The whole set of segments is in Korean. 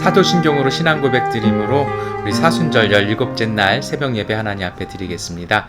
사도신경으로 신앙 고백 드림으로 우리 사순절 17째 날 새벽 예배 하나님 앞에 드리겠습니다.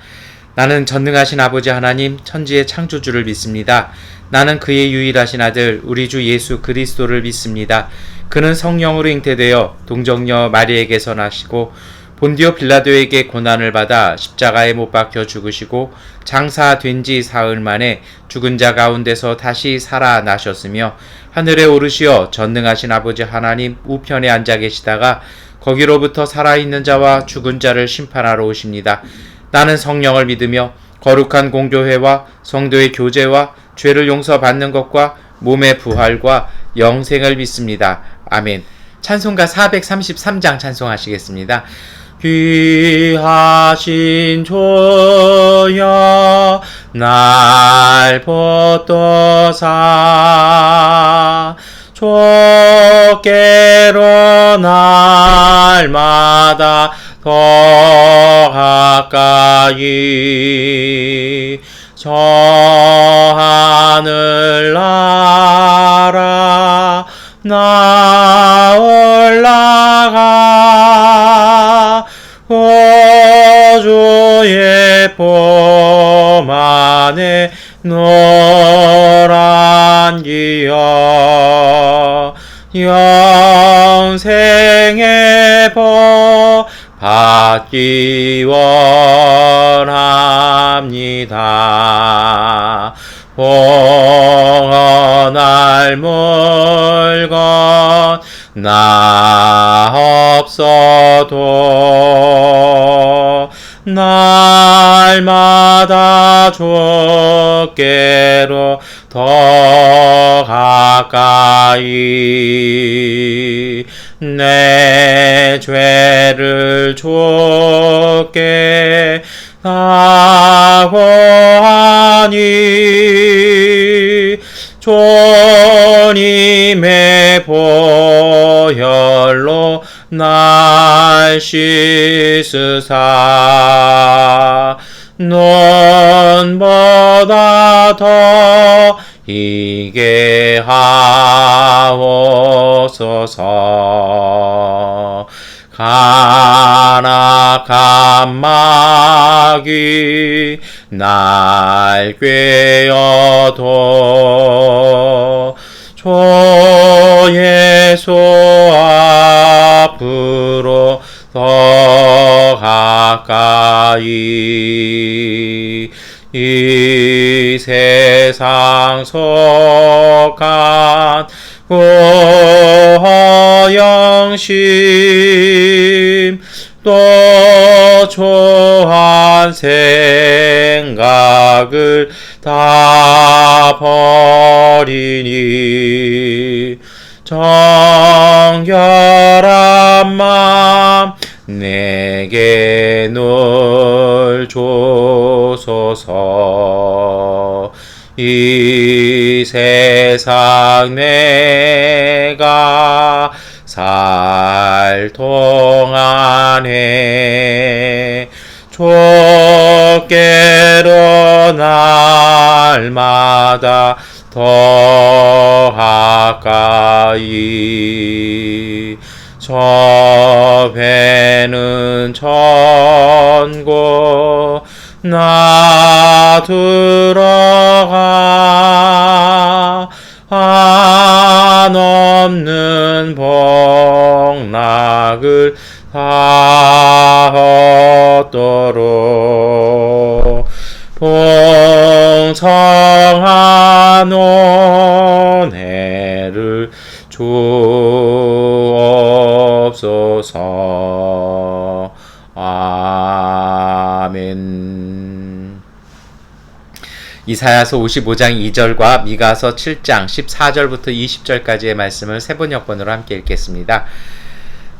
나는 전능하신 아버지 하나님 천지의 창조주를 믿습니다. 나는 그의 유일하신 아들 우리 주 예수 그리스도를 믿습니다. 그는 성령으로 잉태되어 동정녀 마리에게서 나시고 본디오 빌라도에게 고난을 받아 십자가에 못 박혀 죽으시고 장사된 지 사흘 만에 죽은 자 가운데서 다시 살아나셨으며 하늘에 오르시어 전능하신 아버지 하나님 우편에 앉아 계시다가 거기로부터 살아있는 자와 죽은 자를 심판하러 오십니다. 나는 성령을 믿으며 거룩한 공교회와 성도의 교제와 죄를 용서받는 것과 몸의 부활과 영생을 믿습니다. 아멘. 찬송가 433장 찬송하시겠습니다. 귀하신 주여 날 붙드사 주께로 날마다 더 가까이 저 하늘나라 나 올라가 주의 품 안에 노란 기여 영생의 복 받기 원합니다. 봉헌할 물건 나 없어도 날마다 주께로 더 가까이 내 죄를 주께 사고하니 주님의 보혈로 날 씻으사 눈보다 더 희게 하옵소서. 간악한 마귀 날 꾀어도 주 예수 앞으로 더 가까이 이 세상 속한 허영심 또 초한 생각을 다 버리니 정결한 맘 내게 늘 주소서. 이 세상 내가 살 동안에 주께로 날마다 더 가까이 저 배는 천국 나 들어가 한 없는 복락을 다 얻도록 풍성한 은혜를 주옵소서. 아멘. 이사야서 55장 2절과 미가서 7장 14절부터 20절까지의 말씀을 세 번역번으로 함께 읽겠습니다.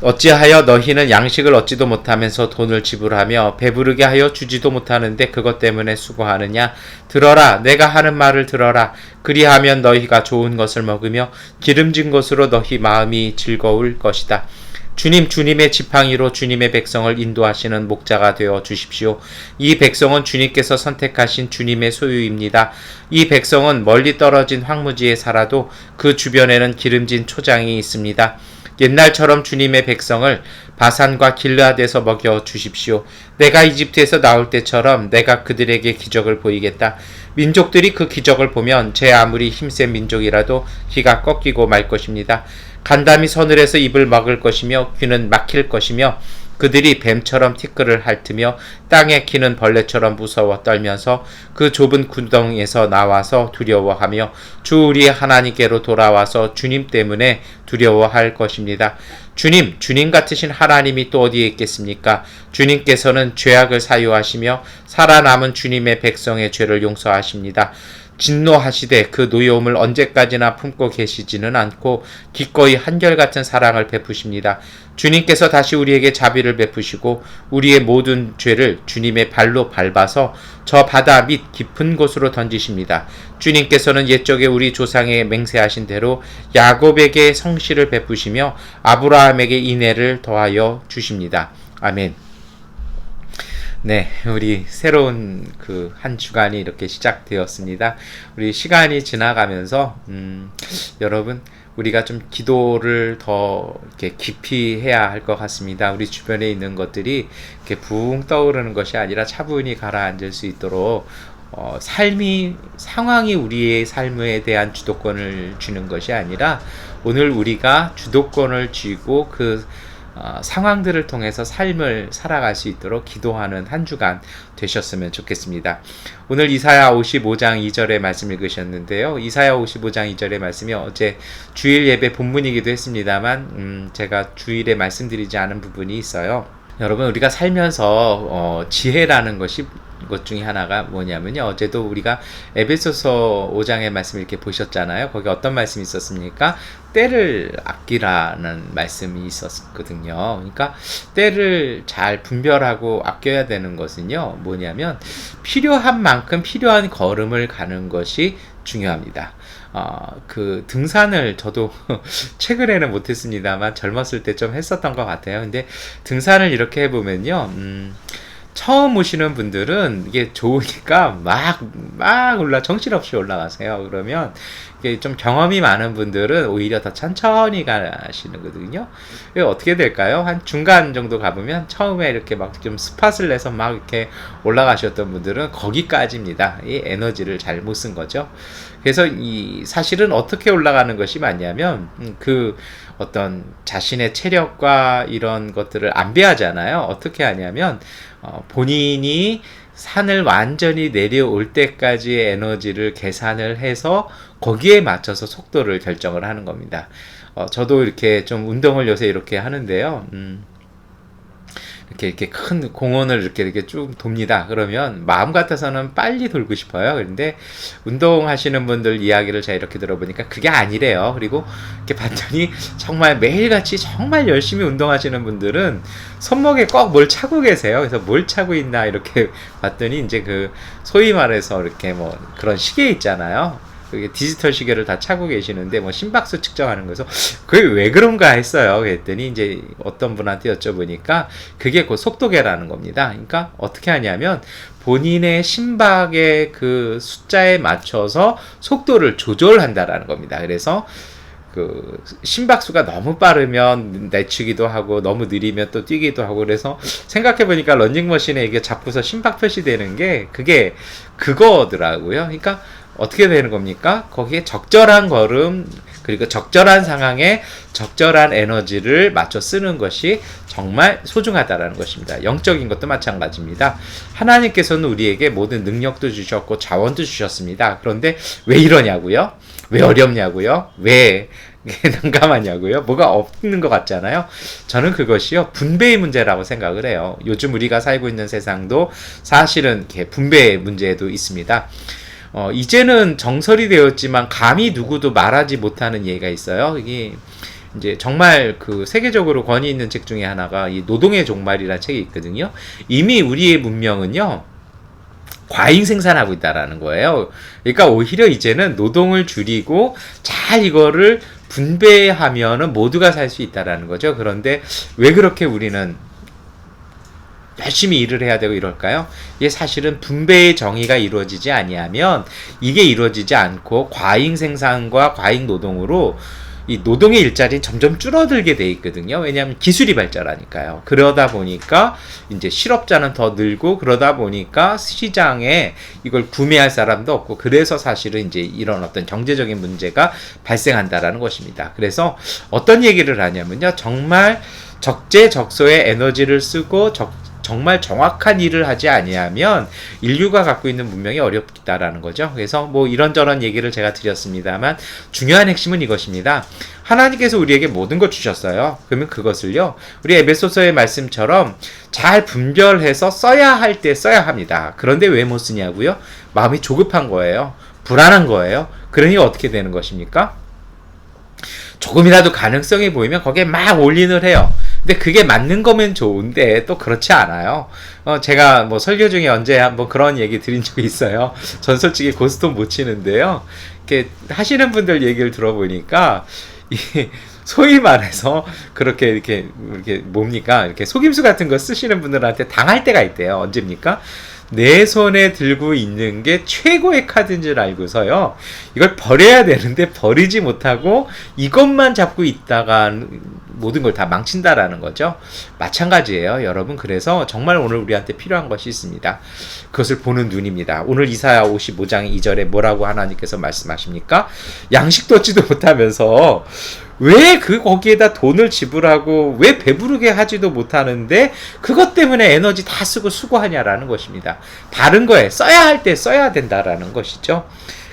어찌하여 너희는 양식을 얻지도 못하면서 돈을 지불하며 배부르게 하여 주지도 못하는데 그것 때문에 수고하느냐? 들어라, 내가 하는 말을 들어라. 그리하면 너희가 좋은 것을 먹으며 기름진 것으로 너희 마음이 즐거울 것이다. 주님의 지팡이로 주님의 백성을 인도하시는 목자가 되어 주십시오. 이 백성은 주님께서 선택하신 주님의 소유입니다. 이 백성은 멀리 떨어진 황무지에 살아도 그 주변에는 기름진 초장이 있습니다. 옛날처럼 주님의 백성을 바산과 길르앗에서 먹여 주십시오. 내가 이집트에서 나올 때처럼 내가 그들에게 기적을 보이겠다. 민족들이 그 기적을 보면 제 아무리 힘센 민족이라도 귀가 꺾이고 말 것입니다. 간담이 서늘해서 입을 막을 것이며 귀는 막힐 것이며 그들이 뱀처럼 티끌을 핥으며 땅에 기는 벌레처럼 무서워 떨면서 그 좁은 구덩이에서 나와서 두려워하며 주 우리의 하나님께로 돌아와서 주님 때문에 두려워할 것입니다. 주님 같으신 하나님이 또 어디에 있겠습니까? 주님께서는 죄악을 사유하시며 살아남은 주님의 백성의 죄를 용서하십니다. 진노하시되 그 노여움을 언제까지나 품고 계시지는 않고 기꺼이 한결같은 사랑을 베푸십니다. 주님께서 다시 우리에게 자비를 베푸시고 우리의 모든 죄를 주님의 발로 밟아서 저 바다 밑 깊은 곳으로 던지십니다. 주님께서는 옛적에 우리 조상에 맹세하신 대로 야곱에게 성실을 베푸시며 아브라함에게 인애를 더하여 주십니다. 아멘. 네, 우리 새로운 그 한 주간이 이렇게 시작되었습니다. 우리 시간이 지나가면서 여러분 우리가 좀 기도를 더 이렇게 깊이 해야 할 것 같습니다. 우리 주변에 있는 것들이 이렇게 붕 떠오르는 것이 아니라 차분히 가라앉을 수 있도록 상황이 우리의 삶에 대한 주도권을 주는 것이 아니라 오늘 우리가 주도권을 쥐고 그 상황들을 통해서 삶을 살아갈 수 있도록 기도하는 한 주간 되셨으면 좋겠습니다. 오늘 이사야 55장 2절의 말씀 읽으셨는데요. 이사야 55장 2절의 말씀이 어제 주일 예배 본문이기도 했습니다만 제가 주일에 말씀드리지 않은 부분이 있어요. 여러분 우리가 살면서 지혜라는 것 중에 하나가 뭐냐면요. 어제도 우리가 에베소서 5장의 말씀을 이렇게 보셨잖아요. 거기 어떤 말씀이 있었습니까? 때를 아끼라는 말씀이 있었거든요. 그러니까 때를 잘 분별하고 아껴야 되는 것은요. 뭐냐면 필요한 만큼 필요한 걸음을 가는 것이 중요합니다. 그 등산을 저도 최근에는 못했습니다만 젊었을 때 좀 했었던 것 같아요. 근데 등산을 이렇게 해보면요. 처음 오시는 분들은 이게 좋으니까 막 정신없이 올라가세요. 그러면 이게 좀 경험이 많은 분들은 오히려 더 천천히 가시는거든요. 이게 어떻게 될까요? 한 중간 정도 가보면 처음에 이렇게 막 좀 스팟을 내서 막 이렇게 올라가셨던 분들은 거기까지입니다. 이 에너지를 잘 못 쓴 거죠. 그래서 이 사실은 어떻게 올라가는 것이 맞냐면 그 어떤 자신의 체력과 이런 것들을 안배하잖아요. 어떻게 하냐면 본인이 산을 완전히 내려올 때까지의 에너지를 계산을 해서 거기에 맞춰서 속도를 결정을 하는 겁니다. 저도 이렇게 좀 운동을 요새 이렇게 하는데요. 이렇게 큰 공원을 이렇게 쭉 돕니다. 그러면 마음 같아서는 빨리 돌고 싶어요. 그런데 운동하시는 분들 이야기를 제가 이렇게 들어보니까 그게 아니래요. 그리고 이렇게 봤더니 정말 매일같이 정말 열심히 운동하시는 분들은 손목에 꼭 뭘 차고 계세요. 그래서 뭘 차고 있나 이렇게 봤더니 이제 그 소위 말해서 이렇게 뭐 그런 시계 있잖아요. 그게 디지털 시계를 다 차고 계시는데 뭐 심박수 측정하는 거서 그게 왜 그런가 했어요. 그랬더니 이제 어떤 분한테 여쭤보니까 그게 그 속도계라는 겁니다. 그러니까 어떻게 하냐면 본인의 심박의 그 숫자에 맞춰서 속도를 조절한다라는 겁니다. 그래서 그 심박수가 너무 빠르면 내추기도 하고 너무 느리면 또 뛰기도 하고 그래서 생각해보니까 런닝머신에 이게 잡고서 심박 표시되는 게 그게 그거더라고요. 그러니까 어떻게 되는 겁니까? 거기에 적절한 걸음 그리고 적절한 상황에 적절한 에너지를 맞춰 쓰는 것이 정말 소중하다라는 것입니다. 영적인 것도 마찬가지입니다. 하나님께서는 우리에게 모든 능력도 주셨고 자원도 주셨습니다. 그런데 왜 이러냐고요? 왜 어렵냐고요? 왜 난감하냐고요? 뭐가 없는 것 같잖아요. 저는 그것이요 분배의 문제라고 생각을 해요. 요즘 우리가 살고 있는 세상도 사실은 이렇게 분배의 문제도 있습니다. 이제는 정설이 되었지만 감히 누구도 말하지 못하는 예가 있어요. 이게 이제 정말 그 세계적으로 권위 있는 책 중에 하나가 이 노동의 종말이라는 책이 있거든요. 이미 우리의 문명은요 과잉 생산하고 있다라는 거예요. 그러니까 오히려 이제는 노동을 줄이고 잘 이거를 분배하면은 모두가 살 수 있다라는 거죠. 그런데 왜 그렇게 우리는 열심히 일을 해야 되고 이럴까요? 이게 사실은 분배의 정의가 이루어지지 아니하면 이게 이루어지지 않고 과잉 생산과 과잉 노동으로 이 노동의 일자리는 점점 줄어들게 돼 있거든요. 왜냐하면 기술이 발전하니까요. 그러다 보니까 이제 실업자는 더 늘고, 그러다 보니까 시장에 이걸 구매할 사람도 없고, 그래서 사실은 이제 이런 어떤 경제적인 문제가 발생한다라는 것입니다. 그래서 어떤 얘기를 하냐면요, 정말 적재적소에 에너지를 쓰고 정말 정확한 일을 하지 아니하면 인류가 갖고 있는 문명이 어렵다라는 거죠. 그래서 뭐 이런저런 얘기를 제가 드렸습니다만, 중요한 핵심은 이것입니다. 하나님께서 우리에게 모든 걸 주셨어요. 그러면 그것을요, 우리 에베소서의 말씀처럼 잘 분별해서 써야 할 때 써야 합니다. 그런데 왜 못 쓰냐고요? 마음이 조급한 거예요. 불안한 거예요. 그러니 어떻게 되는 것입니까? 조금이라도 가능성이 보이면 거기에 막 올인을 해요. 근데 그게 맞는 거면 좋은데 또 그렇지 않아요. 제가 뭐 설교 중에 언제 한번 그런 얘기 드린 적이 있어요. 전 솔직히 고스톱 못 치는데요, 이렇게 하시는 분들 얘기를 들어보니까 소위 말해서 그렇게 이렇게 뭡니까, 이렇게 속임수 같은 거 쓰시는 분들한테 당할 때가 있대요. 언제입니까? 내 손에 들고 있는 게 최고의 카드인 줄 알고서요, 이걸 버려야 되는데 버리지 못하고 이것만 잡고 있다가 모든 걸 다 망친다라는 거죠. 마찬가지예요, 여러분. 그래서 정말 오늘 우리한테 필요한 것이 있습니다. 그것을 보는 눈입니다. 오늘 이사야 55장 2절에 뭐라고 하나님께서 말씀하십니까? 양식도 얻지도 못하면서 왜 거기에다 돈을 지불하고 왜 배부르게 하지도 못하는데 그것 때문에 에너지 다 쓰고 수고하냐라는 것입니다. 다른 거에 써야 할 때 써야 된다라는 것이죠.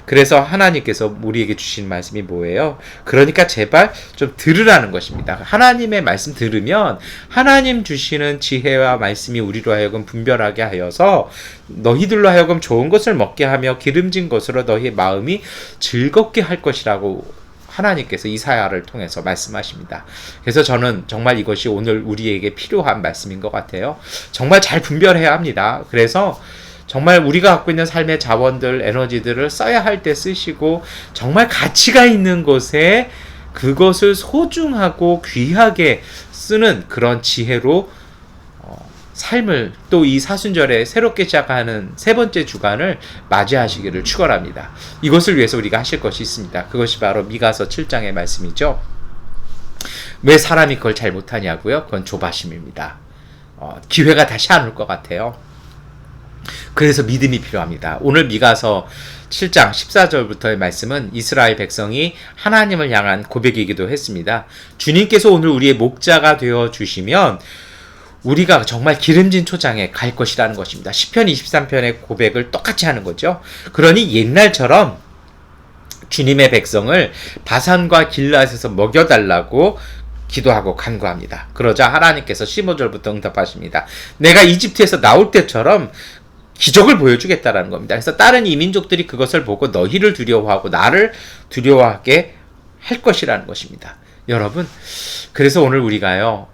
그래서 하나님께서 우리에게 주신 말씀이 뭐예요? 그러니까 제발 좀 들으라는 것입니다. 하나님의 말씀 들으면 하나님 주시는 지혜와 말씀이 우리로 하여금 분별하게 하여서 너희들로 하여금 좋은 것을 먹게 하며 기름진 것으로 너희 마음이 즐겁게 할 것이라고 하나님께서 이사야를 통해서 말씀하십니다. 그래서 저는 정말 이것이 오늘 우리에게 필요한 말씀인 것 같아요. 정말 잘 분별해야 합니다. 그래서 정말 우리가 갖고 있는 삶의 자원들, 에너지들을 써야 할 때 쓰시고, 정말 가치가 있는 곳에 그것을 소중하고 귀하게 쓰는 그런 지혜로 삶을, 또 이 사순절에 새롭게 시작하는 세 번째 주간을 맞이하시기를 축원합니다. 이것을 위해서 우리가 하실 것이 있습니다. 그것이 바로 미가서 7장의 말씀이죠. 왜 사람이 그걸 잘 못하냐고요? 그건 조바심입니다. 기회가 다시 안 올 것 같아요. 그래서 믿음이 필요합니다. 오늘 미가서 7장 14절부터의 말씀은 이스라엘 백성이 하나님을 향한 고백이기도 했습니다. 주님께서 오늘 우리의 목자가 되어 주시면 우리가 정말 기름진 초장에 갈 것이라는 것입니다. 시편 23편의 고백을 똑같이 하는 거죠. 그러니 옛날처럼 주님의 백성을 바산과 길앗에서 먹여달라고 기도하고 간구합니다. 그러자 하나님께서 15절부터 응답하십니다. 내가 이집트에서 나올 때처럼 기적을 보여주겠다라는 겁니다. 그래서 다른 이민족들이 그것을 보고 너희를 두려워하고 나를 두려워하게 할 것이라는 것입니다. 여러분, 그래서 오늘 우리가요,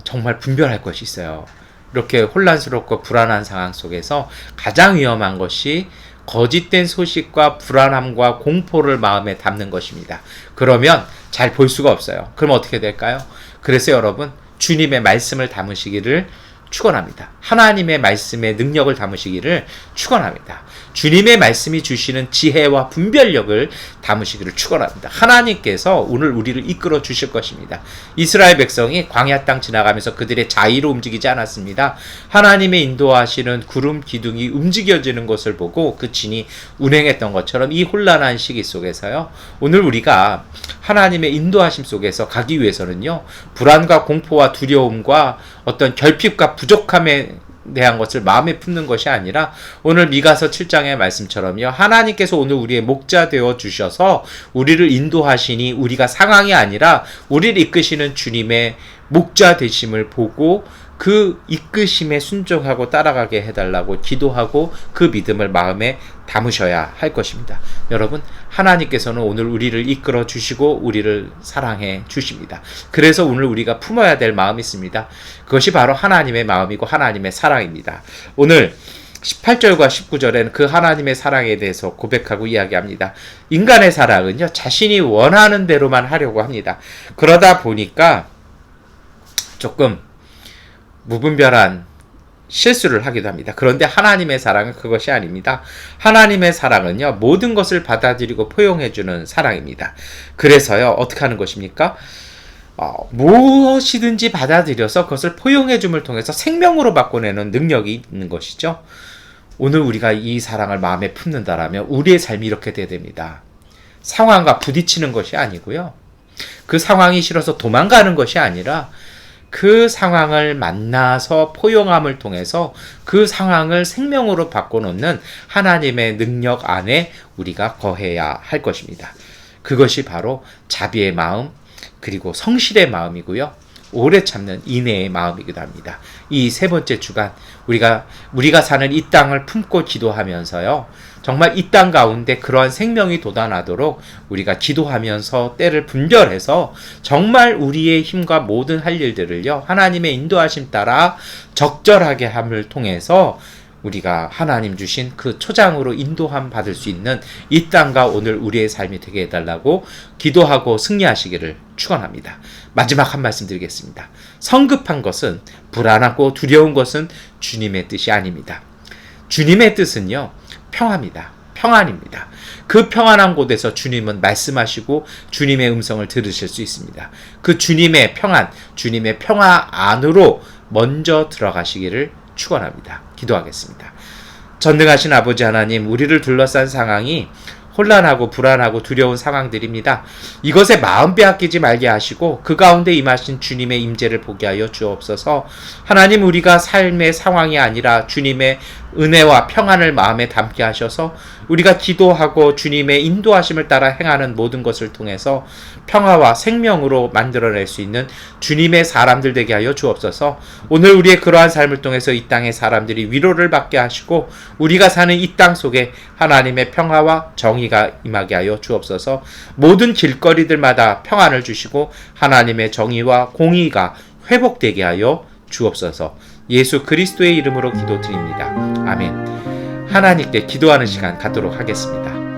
정말 분별할 것이 있어요. 이렇게 혼란스럽고 불안한 상황 속에서 가장 위험한 것이 거짓된 소식과 불안함과 공포를 마음에 담는 것입니다. 그러면 잘 볼 수가 없어요. 그럼 어떻게 될까요? 그래서 여러분, 주님의 말씀을 담으시기를 축원합니다. 하나님의 말씀의 능력을 담으시기를 축원합니다. 주님의 말씀이 주시는 지혜와 분별력을 담으시기를 축원합니다. 하나님께서 오늘 우리를 이끌어 주실 것입니다. 이스라엘 백성이 광야 땅 지나가면서 그들의 자의로 움직이지 않았습니다. 하나님의 인도하시는 구름 기둥이 움직여지는 것을 보고 그 진이 운행했던 것처럼 이 혼란한 시기 속에서요, 오늘 우리가 하나님의 인도하심 속에서 가기 위해서는요, 불안과 공포와 두려움과 어떤 결핍과 부족함에 대한 것을 마음에 품는 것이 아니라 오늘 미가서 7장의 말씀처럼요, 하나님께서 오늘 우리의 목자 되어 주셔서 우리를 인도하시니 우리가 상황이 아니라 우리를 이끄시는 주님의 목자 되심을 보고 그 이끄심에 순종하고 따라가게 해달라고 기도하고 그 믿음을 마음에 담으셔야 할 것입니다. 여러분, 하나님께서는 오늘 우리를 이끌어 주시고 우리를 사랑해 주십니다. 그래서 오늘 우리가 품어야 될 마음이 있습니다. 그것이 바로 하나님의 마음이고 하나님의 사랑입니다. 오늘 18절과 19절에는 그 하나님의 사랑에 대해서 고백하고 이야기합니다. 인간의 사랑은요, 자신이 원하는 대로만 하려고 합니다. 그러다 보니까 조금 무분별한 실수를 하기도 합니다. 그런데 하나님의 사랑은 그것이 아닙니다. 하나님의 사랑은요, 모든 것을 받아들이고 포용해주는 사랑입니다. 그래서요, 어떻게 하는 것입니까? 무엇이든지 받아들여서 그것을 포용해줌을 통해서 생명으로 바꿔내는 능력이 있는 것이죠. 오늘 우리가 이 사랑을 마음에 품는다라면 우리의 삶이 이렇게 돼야 됩니다. 상황과 부딪히는 것이 아니고요. 그 상황이 싫어서 도망가는 것이 아니라 그 상황을 만나서 포용함을 통해서 그 상황을 생명으로 바꿔놓는 하나님의 능력 안에 우리가 거해야 할 것입니다. 그것이 바로 자비의 마음, 그리고 성실의 마음이고요. 오래 참는 인내의 마음이기도 합니다. 이 세 번째 주간 우리가 사는 이 땅을 품고 기도하면서요. 정말 이 땅 가운데 그러한 생명이 돋아나도록 우리가 기도하면서 때를 분별해서 정말 우리의 힘과 모든 할 일들을요. 하나님의 인도하심 따라 적절하게 함을 통해서 우리가 하나님 주신 그 초장으로 인도함 받을 수 있는 이 땅과 오늘 우리의 삶이 되게 해달라고 기도하고 승리하시기를 축원합니다. 마지막 한 말씀 드리겠습니다. 성급한 것은, 불안하고 두려운 것은 주님의 뜻이 아닙니다. 주님의 뜻은요, 평화입니다. 평안입니다. 그 평안한 곳에서 주님은 말씀하시고 주님의 음성을 들으실 수 있습니다. 그 주님의 평안, 주님의 평화 안으로 먼저 들어가시기를 축원합니다. 기도하겠습니다. 전능하신 아버지 하나님, 우리를 둘러싼 상황이 혼란하고 불안하고 두려운 상황들입니다. 이것에 마음 빼앗기지 말게 하시고 그 가운데 임하신 주님의 임재를 보게 하여 주옵소서. 하나님, 우리가 삶의 상황이 아니라 주님의 은혜와 평안을 마음에 담게 하셔서 우리가 기도하고 주님의 인도하심을 따라 행하는 모든 것을 통해서 평화와 생명으로 만들어낼 수 있는 주님의 사람들 되게 하여 주옵소서. 오늘 우리의 그러한 삶을 통해서 이 땅의 사람들이 위로를 받게 하시고 우리가 사는 이 땅 속에 하나님의 평화와 정의가 임하게 하여 주옵소서. 모든 길거리들마다 평안을 주시고 하나님의 정의와 공의가 회복되게 하여 주옵소서. 예수 그리스도의 이름으로 기도드립니다. 아멘. 하나님께 기도하는 시간 갖도록 하겠습니다.